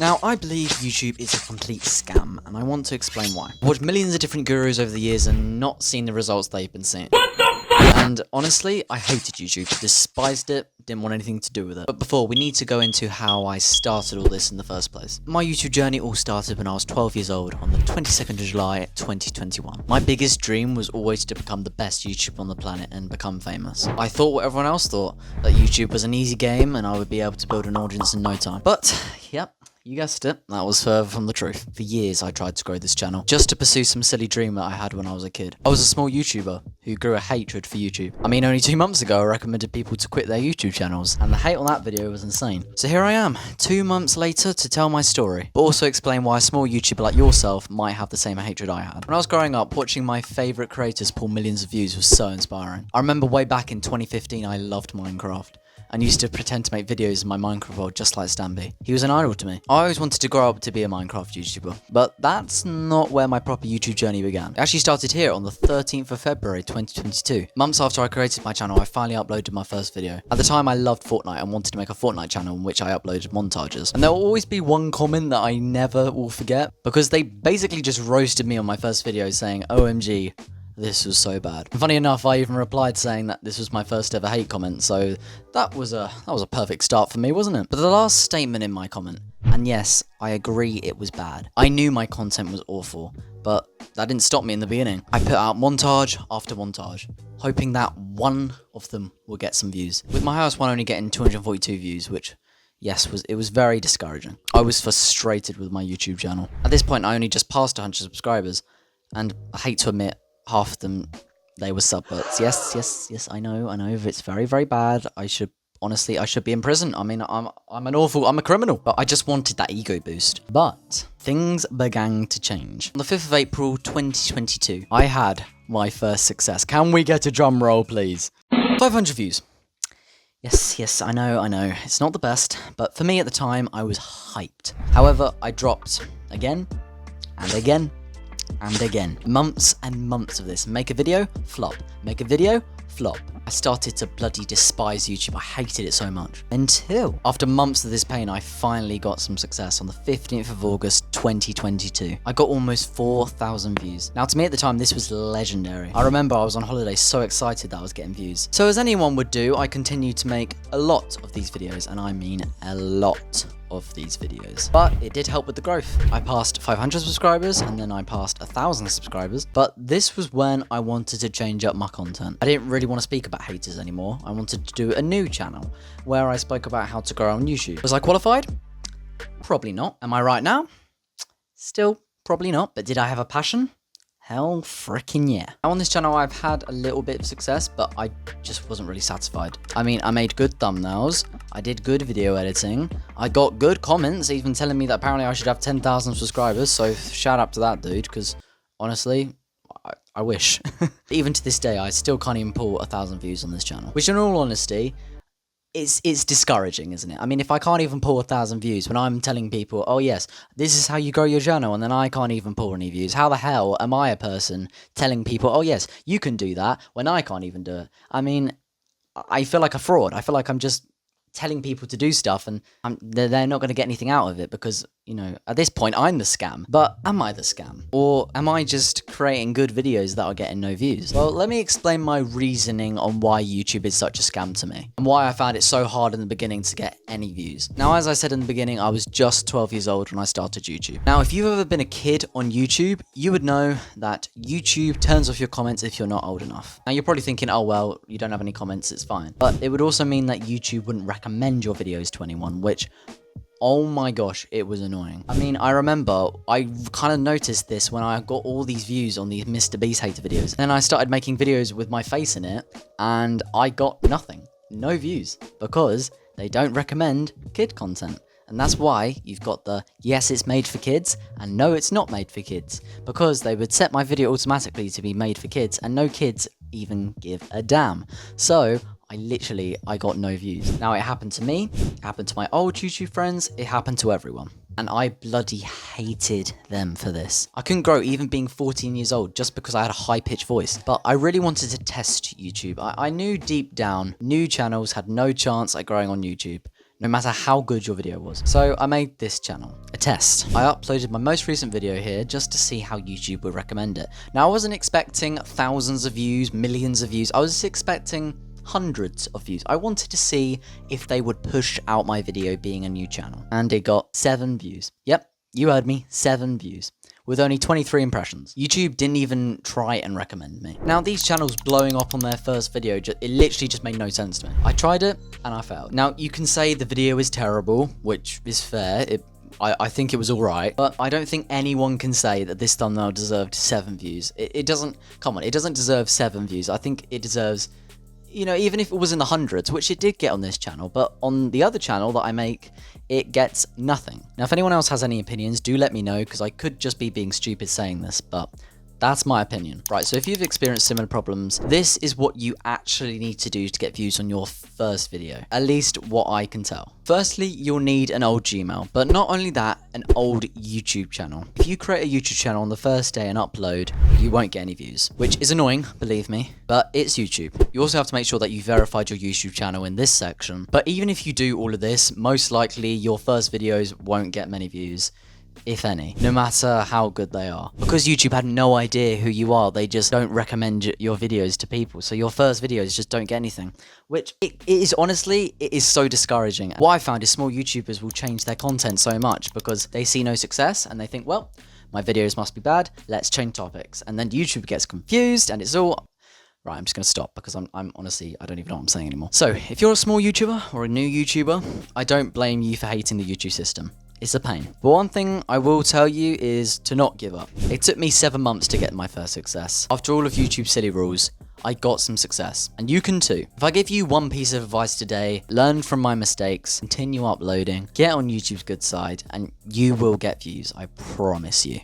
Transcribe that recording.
Now, I believe YouTube is a complete scam, and I want to explain why. I've watched millions of different gurus over the years and not seen the results they've been seeing. And honestly, I hated YouTube, despised it, didn't want anything to do with it. But before, we need to go into how I started all this in the first place. My YouTube journey all started when I was 12 years old on the 22nd of July 2021. My biggest dream was always to become the best YouTuber on the planet and become famous. I thought what everyone else thought, that YouTube was an easy game and I would be able to build an audience in no time. But, yep. You guessed it, that was further from the truth. For years I tried to grow this channel, just to pursue some silly dream that I had when I was a kid. I was a small YouTuber who grew a hatred for YouTube. I mean, only 2 months ago I recommended people to quit their YouTube channels, and the hate on that video was insane. So here I am, 2 months later to tell my story, but also explain why a small YouTuber like yourself might have the same hatred I had. When I was growing up, watching my favourite creators pull millions of views was so inspiring. I remember way back in 2015 I loved Minecraft, and used to pretend to make videos in my Minecraft world just like Stanby. He was an idol to me. I always wanted to grow up to be a Minecraft YouTuber, but that's not where my proper YouTube journey began. It actually started here on the 13th of February 2022. Months after I created my channel, I finally uploaded my first video. At the time, I loved Fortnite and wanted to make a Fortnite channel in which I uploaded montages. And there will always be one comment that I never will forget, because they basically just roasted me on my first video saying, OMG, this was so bad. And funny enough, I even replied saying that this was my first ever hate comment, so that was a perfect start for me, wasn't it? But the last statement in my comment, and yes, I agree it was bad. I knew my content was awful, but that didn't stop me in the beginning. I put out montage after montage, hoping that one of them would get some views. With my highest one only getting 242 views, which, yes, it was very discouraging. I was frustrated with my YouTube channel. At this point, I only just passed 100 subscribers, and I hate to admit, half of them, they were subbots. Yes, I know, it's very, very bad. I should be in prison. I mean, I'm a criminal, but I just wanted that ego boost. But things began to change. On the 5th of April, 2022, I had my first success. Can we get a drum roll, please? 500 views. Yes, I know, it's not the best, but for me at the time, I was hyped. However, I dropped again, and again, and again. Months and months of this. Make a video, flop. Make a video, flop. I started to bloody despise YouTube. I hated it so much. Until, after months of this pain, I finally got some success on the 15th of August, 2022. I got almost 4,000 views. Now, to me at the time, this was legendary. I remember I was on holiday so excited that I was getting views. So as anyone would do, I continued to make a lot of these videos, and I mean a lot of these videos. But it did help with the growth. I passed 500 subscribers and then I passed 1,000 subscribers. But this was when I wanted to change up my content. I didn't really want to speak about haters anymore. I wanted to do a new channel where I spoke about how to grow on YouTube. Was I qualified? Probably not. Am I right now? Still probably not. But did I have a passion? Hell frickin' yeah. Now on this channel I've had a little bit of success, but I just wasn't really satisfied. I mean, I made good thumbnails, I did good video editing, I got good comments, even telling me that apparently I should have 10,000 subscribers, so shout out to that dude, because honestly, I wish. Even to this day, I still can't even pull 1,000 views on this channel, which in all honesty, it's discouraging, isn't it? I mean, if I can't even pull 1,000 views when I'm telling people, oh yes, this is how you grow your channel, and then I can't even pull any views, how the hell am I a person telling people, oh yes, you can do that, when I can't even do it? I mean, I feel like a fraud. I feel like I'm just telling people to do stuff, and they're not going to get anything out of it, because, you know, at this point, I'm the scam. But am I the scam? Or am I just creating good videos that are getting no views? Well, let me explain my reasoning on why YouTube is such a scam to me, and why I found it so hard in the beginning to get any views. Now, as I said in the beginning, I was just 12 years old when I started YouTube. Now, if you've ever been a kid on YouTube, you would know that YouTube turns off your comments if you're not old enough. Now, you're probably thinking, oh, well, you don't have any comments, it's fine. But it would also mean that YouTube wouldn't recommend your videos to anyone, which, oh my gosh, it was annoying. I mean, I remember I kind of noticed this when I got all these views on these Mr. Beast hater videos. Then I started making videos with my face in it, and I got nothing. No views, because they don't recommend kid content. And that's why you've got the, yes, it's made for kids, and no, it's not made for kids. Because they would set my video automatically to be made for kids, and no kids even give a damn. So I got no views. Now, it happened to me, it happened to my old YouTube friends, it happened to everyone. And I bloody hated them for this. I couldn't grow even being 14 years old just because I had a high-pitched voice. But I really wanted to test YouTube. I knew deep down, new channels had no chance at growing on YouTube. no matter how good your video was. So I made this channel a test. I uploaded my most recent video here just to see how YouTube would recommend it. Now, I wasn't expecting thousands of views, millions of views. I was expecting hundreds of views. I wanted to see if they would push out my video being a new channel. And it got 7 views. Yep, you heard me, 7 views. With only 23 impressions. YouTube didn't even try and recommend me. Now, these channels blowing up on their first video, it literally just made no sense to me. I tried it, and I failed. Now, you can say the video is terrible, which is fair. I think it was alright, but I don't think anyone can say that this thumbnail deserved 7 views. It doesn't, come on, it doesn't deserve 7 views. I think it deserves, you know, even if it was in the hundreds, which it did get on this channel, but on the other channel that I make, it gets nothing. Now, if anyone else has any opinions, do let me know, because I could just be being stupid saying this, but that's my opinion. Right, so if you've experienced similar problems, this is what you actually need to do to get views on your first video. At least what I can tell. Firstly, you'll need an old Gmail, but not only that, an old YouTube channel. If you create a YouTube channel on the first day and upload, you won't get any views, which is annoying, believe me, but it's YouTube. You also have to make sure that you verified your YouTube channel in this section, but even if you do all of this, most likely your first videos won't get many views, if any, no matter how good they are. Because YouTube had no idea who you are, they just don't recommend your videos to people, so your first videos just don't get anything, which it is honestly, it is so discouraging. What I found is small YouTubers will change their content so much because they see no success and they think, well, my videos must be bad, let's change topics, and then YouTube gets confused and it's all... Right, I'm just going to stop because I'm honestly, I don't even know what I'm saying anymore. So, if you're a small YouTuber or a new YouTuber, I don't blame you for hating the YouTube system. It's a pain. But one thing I will tell you is to not give up. It took me 7 months to get my first success. After all of YouTube's silly rules, I got some success. And you can too. If I give you one piece of advice today, learn from my mistakes, continue uploading, get on YouTube's good side, and you will get views, I promise you.